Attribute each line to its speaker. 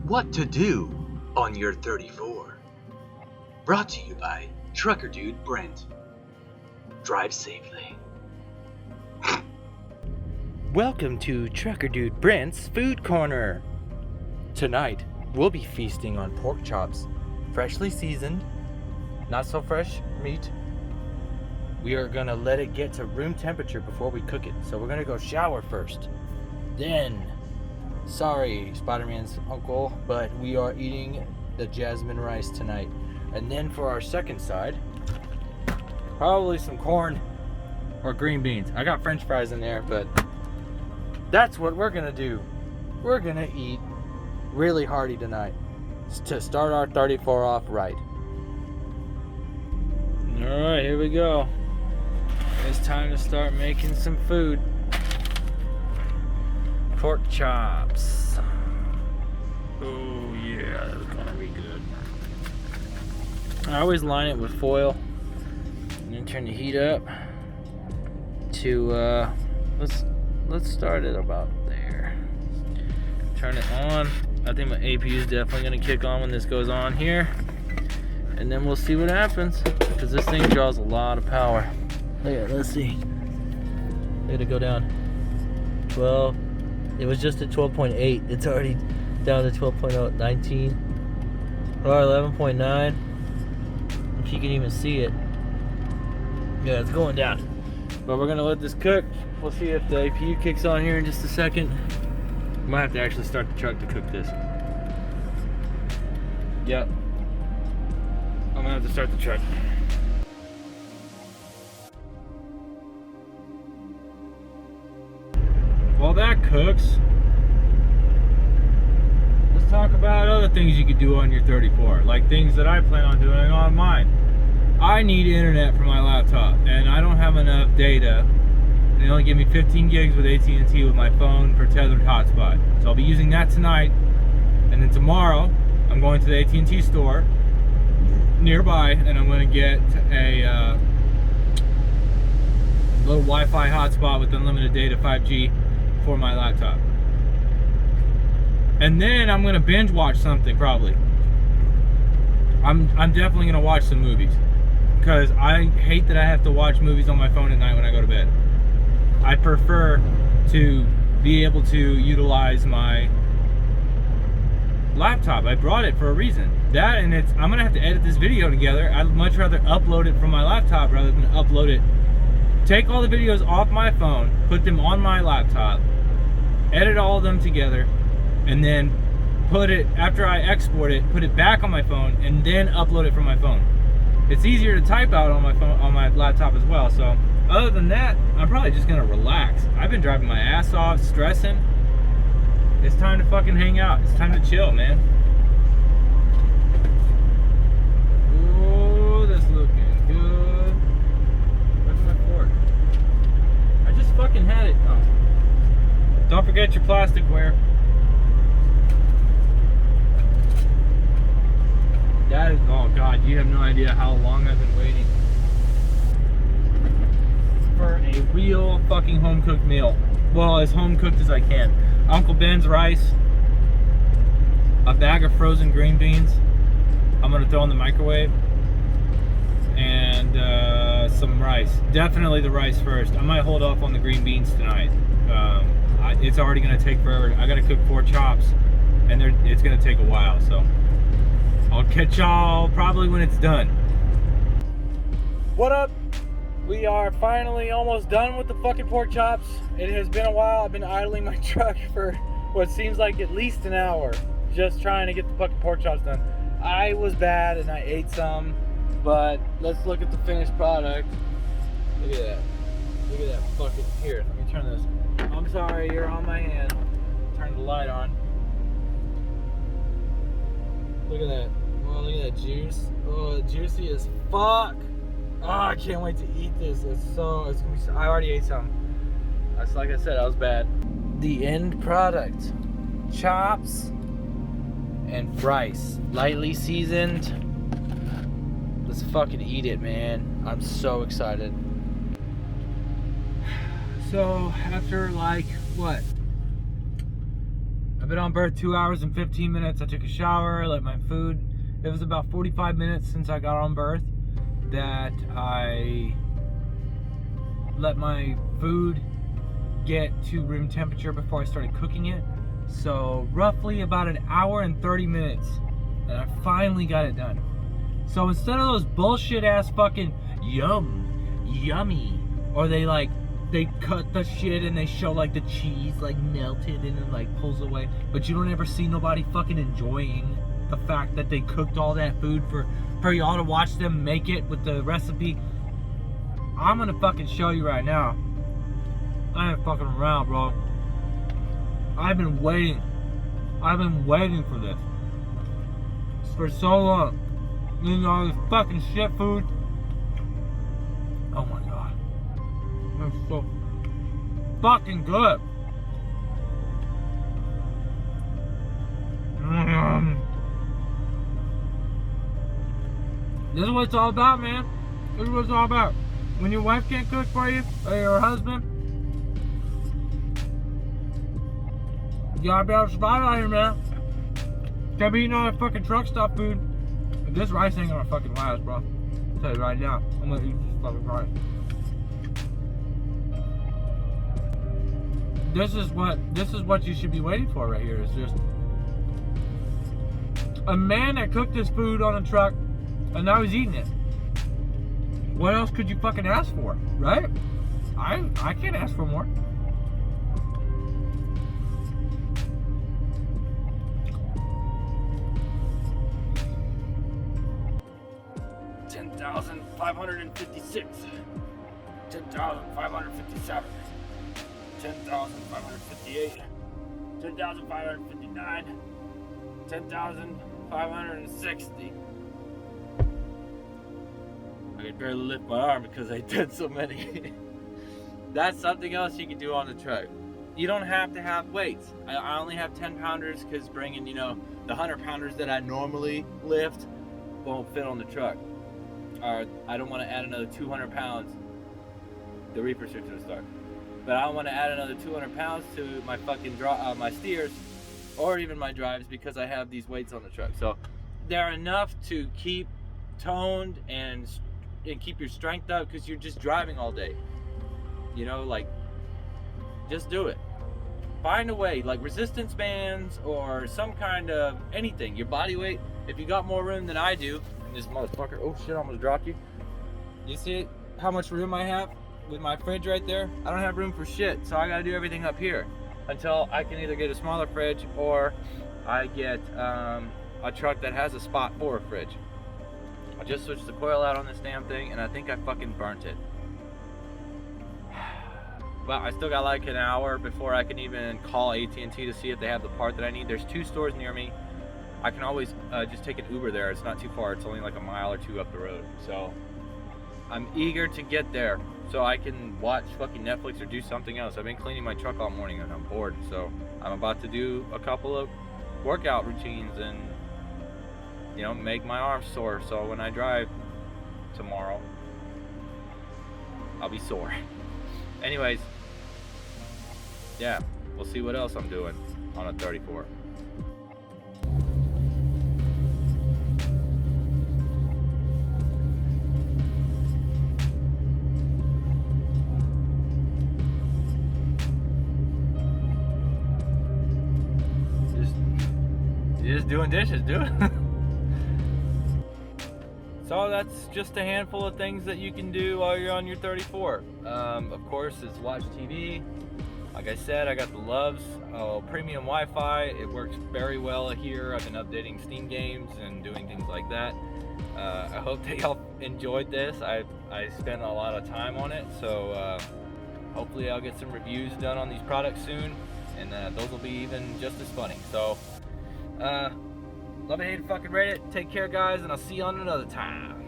Speaker 1: What to do on your 34. Brought to you by TruckerDude Brent. Drive safely.
Speaker 2: Welcome to TruckerDude Brent's Food Corner. Tonight, we'll be feasting on pork chops, freshly seasoned, not so fresh meat. We are gonna let it get to room temperature before we cook it. So we're gonna go shower first. Then, sorry, Spider-Man's uncle, but we are eating the jasmine rice tonight. And then for our second side, probably some corn or green beans. I got French fries in there, but that's what we're gonna do. We're gonna eat really hearty tonight to start our 34 off right. Alright, here we go. It's time to start making some food. Pork chops. Oh yeah, that's gonna be good. I always line it with foil and then turn the heat up to let's start it about there. Turn it on. I think my APU is definitely gonna kick on when this goes on here, and then we'll see what happens, because this thing draws a lot of power. Look at it, let's see. Look at it go down. 12. It was just at 12.8. It's already down to 12.0, 19, or 11.9. If you can even see it. Yeah, it's going down. But we're gonna let this cook. We'll see if the APU kicks on here in just a second. Might have to actually start the truck to cook this. Yep. I'm gonna have to start the truck. While that cooks, let's talk about other things you could do on your 34, like things that I plan on doing on mine. I need internet for my laptop, and I don't have enough data. They only give me 15 gigs with AT&T with my phone for tethered hotspot. So I'll be using that tonight, and then tomorrow I'm going to the AT&T store nearby, and I'm going to get a little Wi-Fi hotspot with unlimited data, 5G, for my laptop. And then I'm going to binge watch something probably. I'm definitely going to watch some movies, because I hate that I have to watch movies on my phone at night when I go to bed. I prefer to be able to utilize my laptop. I brought it for a reason. That, and I'm gonna have to edit this video together. I'd much rather upload it from my laptop rather than upload it. Take all the videos off my phone, put them on my laptop, edit all of them together, and then put it, after I export it, put it back on my phone, and then upload it from my phone. It's easier to type out on my phone, on my laptop as well. So other than that, I'm probably just gonna relax. I've been driving my ass off, stressing. It's time to fucking hang out. It's time to chill, man. Oh, that's looking good. Where's my fork? I just fucking had it. Oh. Don't forget your plasticware. That is, oh god, you have no idea how long I've been waiting for a real fucking home cooked meal. Well, as home cooked as I can. Uncle Ben's rice, a bag of frozen green beans I'm gonna throw in the microwave, and some rice. Definitely the rice first. I might hold off on the green beans tonight. It's already gonna take forever. I gotta cook 4 chops, and it's gonna take a while, so I'll catch y'all probably when it's done. What up? We are finally almost done with the fucking pork chops. It has been a while. I've been idling my truck for what seems like at least an hour, just trying to get the fucking pork chops done. I was bad and I ate some, but let's look at the finished product. Look at that. Look at that fucking, here, let me turn this. I'm sorry, you're on my hand. Turn the light on. Look at that. Oh, look at that juice. Oh, juicy as fuck. Oh, I can't wait to eat this. It's gonna be so, I already ate some. That's like I said, I was bad. The end product. Chops and rice. Lightly seasoned. Let's fucking eat it, man. I'm so excited. So, after like, what?
Speaker 3: been on birth 2 hours and 15 minutes. I took a shower, let my food. It was about 45 minutes since I got on birth that I let my food get to room temperature before I started cooking it. So roughly about an hour and 30 minutes, and I finally got it done. So instead of those bullshit ass fucking yummy, or they cut the shit and they show like the cheese like melted and it like pulls away, but you don't ever see nobody fucking enjoying the fact that they cooked all that food for y'all to watch them make it with the recipe. I'm gonna fucking show you right now. I ain't fucking around, bro. I've been waiting for this for so long. You know, this fucking shit food. Oh my god. It's so fucking good. This is what it's all about, man. This is what it's all about. When your wife can't cook for you, or your husband, you gotta be able to survive out here, man. Can't be eating all that fucking truck stop food. This rice ain't gonna fucking last, bro. I'll tell you right now. I'm gonna eat this fucking rice. This is what you should be waiting for right here. It's just a man that cooked his food on a truck and now he's eating it. What else could you fucking ask for, right? I can't ask for more. $10,556, $10,557, $10,558, $10,559, $10,560. I could barely lift my arm because I did so many. That's something else you can do on the truck. You don't have to have weights. I only have 10 pounders because bringing, the 100 pounders that I normally lift won't fit on the truck. Or I don't want to add another 200 pounds. The reapers are to the start. But I don't want to add another 200 pounds to my fucking my steers or even my drives because I have these weights on the truck. So they're enough to keep toned and keep your strength up because you're just driving all day. Just do it. Find a way, like resistance bands or some kind of anything. Your body weight. If you got more room than I do, and this motherfucker, oh shit, I almost dropped you. You see how much room I have with my fridge right there? I don't have room for shit, so I gotta do everything up here until I can either get a smaller fridge or I get a truck that has a spot for a fridge. I just switched the coil out on this damn thing and I think I fucking burnt it. But I still got like an hour before I can even call AT&T to see if they have the part that I need. There's 2 stores near me. I can always just take an Uber there. It's not too far. It's only like a mile or 2 up the road. So I'm eager to get there so I can watch fucking Netflix or do something else. I've been cleaning my truck all morning and I'm bored. So I'm about to do a couple of workout routines and make my arms sore. So when I drive tomorrow, I'll be sore. Anyways, yeah, we'll see what else I'm doing on a 34. You're just doing dishes, dude. So that's just a handful of things that you can do while you're on your 34. Of course, it's watch TV. Like I said, I got the Loves premium Wi-Fi. It works very well here. I've been updating Steam games and doing things like that. I hope that y'all enjoyed this. I spent a lot of time on it, so hopefully I'll get some reviews done on these products soon, and those will be even just as funny. So, love it, hate it, fucking rate it. Take care, guys, and I'll see you on another time.